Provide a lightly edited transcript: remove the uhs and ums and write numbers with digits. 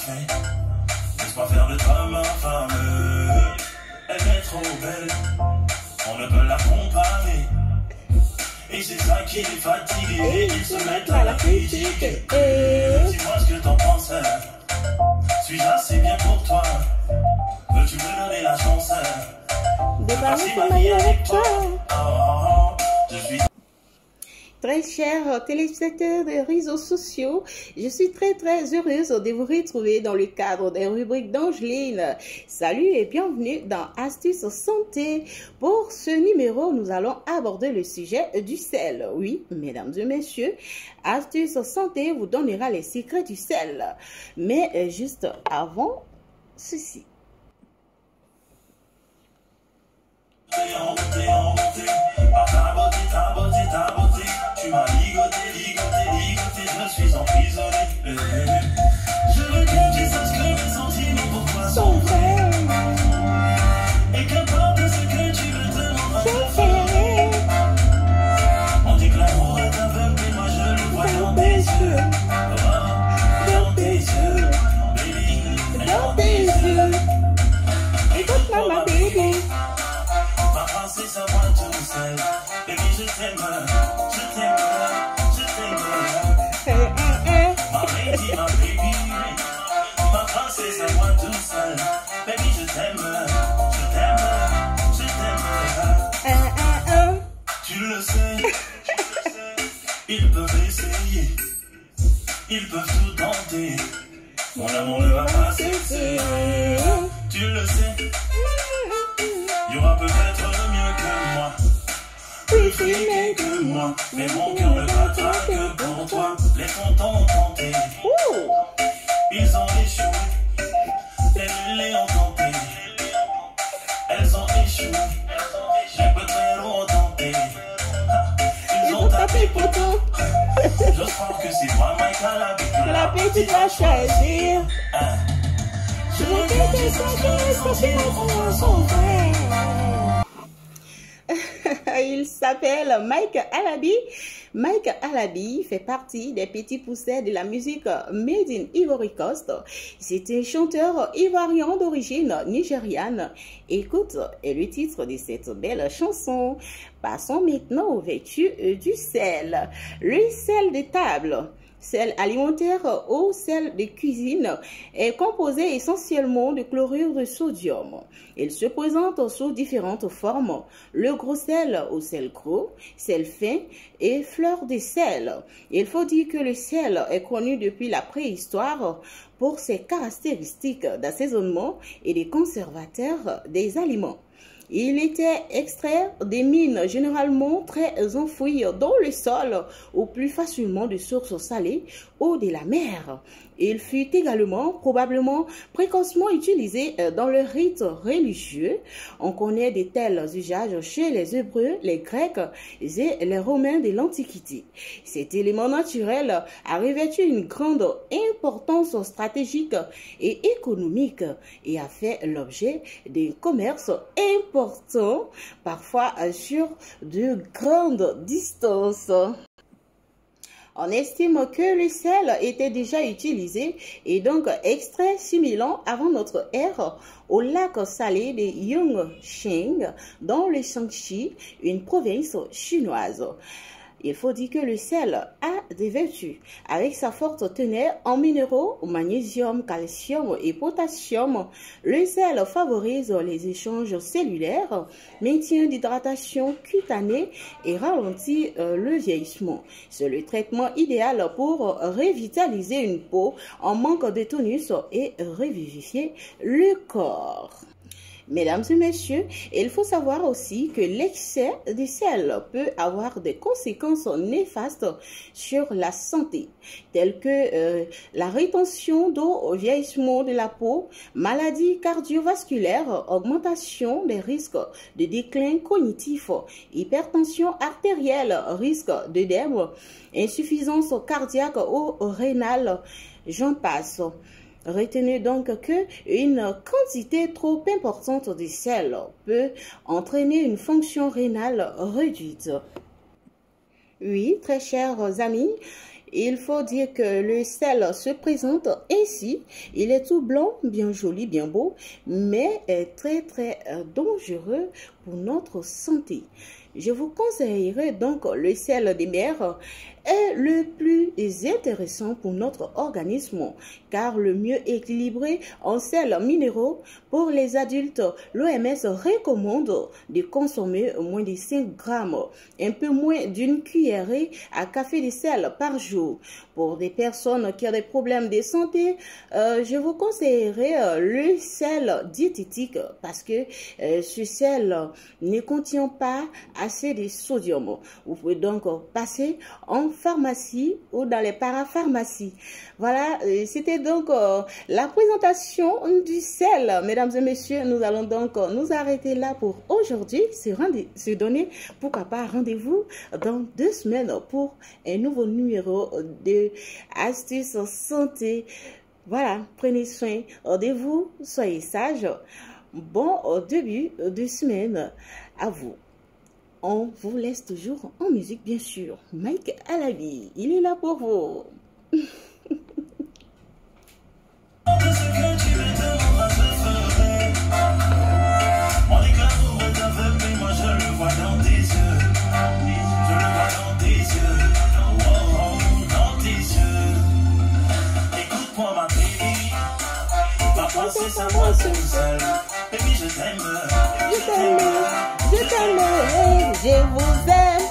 fait. Laisse-moi faire de toi ma femme. Elle est trop belle, on ne peut la comparer. Et c'est ça qui est fatigué, ils se mettent à la critique. Dis-moi ce que t'en penses. Suis-je assez bien pour toi? Veux-tu me donner la chance de passer ma vie avec toi? Je suis... Très chers téléspectateurs des réseaux sociaux, je suis très heureuse de vous retrouver dans le cadre des rubriques d'Angeline. Salut et bienvenue dans Astuces Santé. Pour ce numéro, nous allons aborder le sujet du sel. Oui, mesdames et messieurs, Astuces Santé vous donnera les secrets du sel. Mais juste avant ceci. Tu m'as ligoté, je suis emprisonné. Je veux que tu saches que mes sentiments pour toi sont vrais. Et qu'importe ce que tu veux te rendre, je le ferai. On dit que l'amour est aveugle, mais moi je le vois dans tes yeux. Dans tes yeux, baby, dans tes yeux. Écoute-moi ma baby. Ma princesse à moi tout seul. Baby, je t'aime. Ma baby, ma princesse à moi tout seul. Baby, je t'aime. Tu le sais, ils peuvent essayer, ils peuvent tout tenter. Mon amour ne va pas cesser. Tu le sais, il y aura peut-être mieux que moi, plus frimé que moi, mais mon cœur ne battra que pour toi. Les tontons ont tenté, ils ont échoué, les ont tenté, elles ont échoué, les peut-être ont tenté, ils ont tapé pour tout. Je crois que c'est moi, Mike Alabi, que la petite va choisir. Je veux que tu saches que les sont vrais. Il s'appelle Mike Alabi. Mike Alabi fait partie des petits poussets de la musique Made in Ivory Coast. C'est un chanteur ivoirien d'origine nigériane. Écoute le titre de cette belle chanson. Passons maintenant au vêtu du sel. Le sel de table. Sel alimentaire ou sel de cuisine est composé essentiellement de chlorure de sodium. Il se présente sous différentes formes, le gros sel ou sel gros, sel fin et fleur de sel. Il faut dire que le sel est connu depuis la préhistoire pour ses caractéristiques d'assaisonnement et de conservateur des aliments. Il était extrait des mines généralement très enfouies dans le sol ou plus facilement de sources salées ou de la mer. Il fut également probablement précocement utilisé dans le rite religieux. On connaît de tels usages chez les Hébreux, les Grecs et les Romains de l'Antiquité. Cet élément naturel a revêtu une grande importance stratégique et économique et a fait l'objet d'un commerce important, parfois sur de grandes distances. On estime que le sel était déjà utilisé et donc extrait 6000 ans avant notre ère au lac salé de Yongsheng dans le Shaanxi, une province chinoise. Il faut dire que le sel a des vertus. Avec sa forte teneur en minéraux, magnésium, calcium et potassium, le sel favorise les échanges cellulaires, maintient l'hydratation cutanée et ralentit le vieillissement. C'est le traitement idéal pour revitaliser une peau en manque de tonus et revivifier le corps. Mesdames et messieurs, il faut savoir aussi que l'excès de sel peut avoir des conséquences néfastes sur la santé, telles que la rétention d'eau au vieillissement de la peau, maladies cardiovasculaires, augmentation des risques de déclin cognitif, hypertension artérielle, risque d'œdème, insuffisance cardiaque ou rénale, j'en passe. Retenez donc que une quantité trop importante de sel peut entraîner une fonction rénale réduite. Oui, très chers amis, Il faut dire que le sel se présente ainsi. Il est tout blanc, bien joli, bien beau, mais est très dangereux pour notre santé. Je vous conseillerais donc le sel de mer est le plus intéressant pour notre organisme car le mieux équilibré en sels minéraux. Pour les adultes, l'OMS recommande de consommer moins de 5 grammes, un peu moins d'une cuillerée à café de sel par jour. Pour des personnes qui ont des problèmes de santé, je vous conseillerais le sel diététique parce que ce sel ne contient pas assez de sodium. Vous pouvez donc passer en pharmacie ou dans les parapharmacies. Voilà, c'était donc la présentation du sel. Mesdames et messieurs, nous allons donc nous arrêter là pour aujourd'hui. Se donner, pourquoi pas, rendez-vous dans 2 semaines pour un nouveau numéro de Astuces Santé. Voilà, prenez soin de vous, soyez sages. Bon début de semaine à vous. On vous laisse toujours en musique, bien sûr. Mike Alabi, il est là pour vous. Écoute-moi ma baby, va penser sur moi tout seul. Baby, je t'aime, je vous aime.